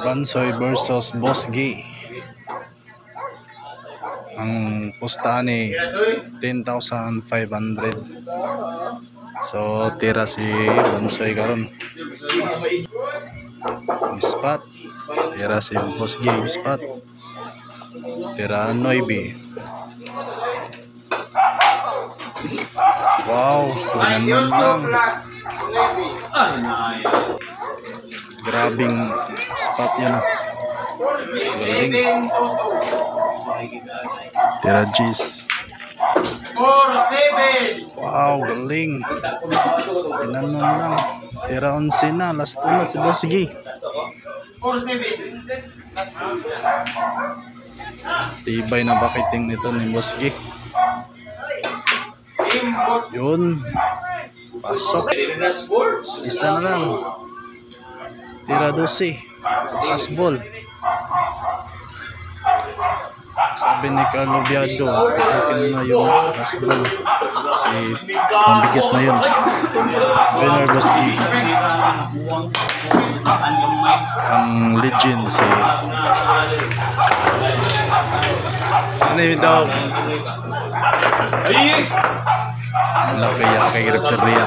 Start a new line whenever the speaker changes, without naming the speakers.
Bansoy versus Boss G. Ang pustahan ni 10,500. So tira si Bansoy karon. Ispat. Tira si Boss G ispat. Tira 9. Wow, ganun lang. Grabing spot yan. Galing. Tira G's. Wow, galing. Ganun lang. Tira 11 na. Last na si Boss G. Tibay na bakiting nito ni Boss G. Yun. Pasok. Isa na lang. Tira 12. Last ball. Sabi ni Carlo Biado, pasukin na yung last ball. Kasi pambigas na yun. Winner Boss G. Ang legend si ano yun daw? Wala kaya kay Repteria.